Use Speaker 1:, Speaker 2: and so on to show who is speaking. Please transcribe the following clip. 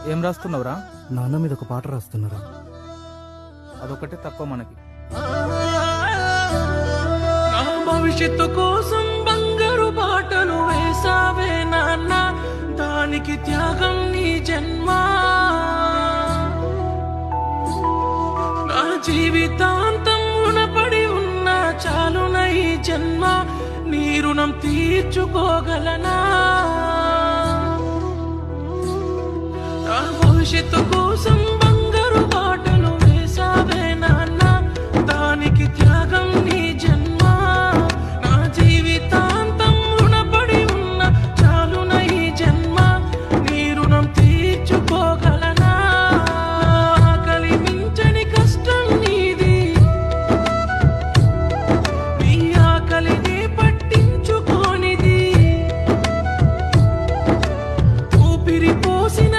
Speaker 1: ఏం రాస్తున్నావురా?
Speaker 2: నాన్న మీద ఒక పాట రాస్తున్నారా?
Speaker 1: అదొకటే తక్కువ మనకి.
Speaker 3: నా భవిష్యత్తు కోసం బంగారు బాటలు వేసావే నాన్న, దానికి త్యాగం నీ జన్మ. నా జీవితాంతం రుణపడి ఉన్న చాలున ఈ జన్మ, నీ రుణం తీర్చుకోగలనా? నా భవిష్యత్తు కోసం బంగారు బాటలు వేసావే నాన్న, దానికి త్యాగం నీ జన్మ. నా జీవితాంతం రుణపడి ఉన్న చాలున ఈ జన్మ, నీ రుణం తీర్చుకోగలనా? ఆకలి మించని కష్టం నీది, నీ ఆకలిని పట్టించుకోనిది, ఊపిరి పోసిన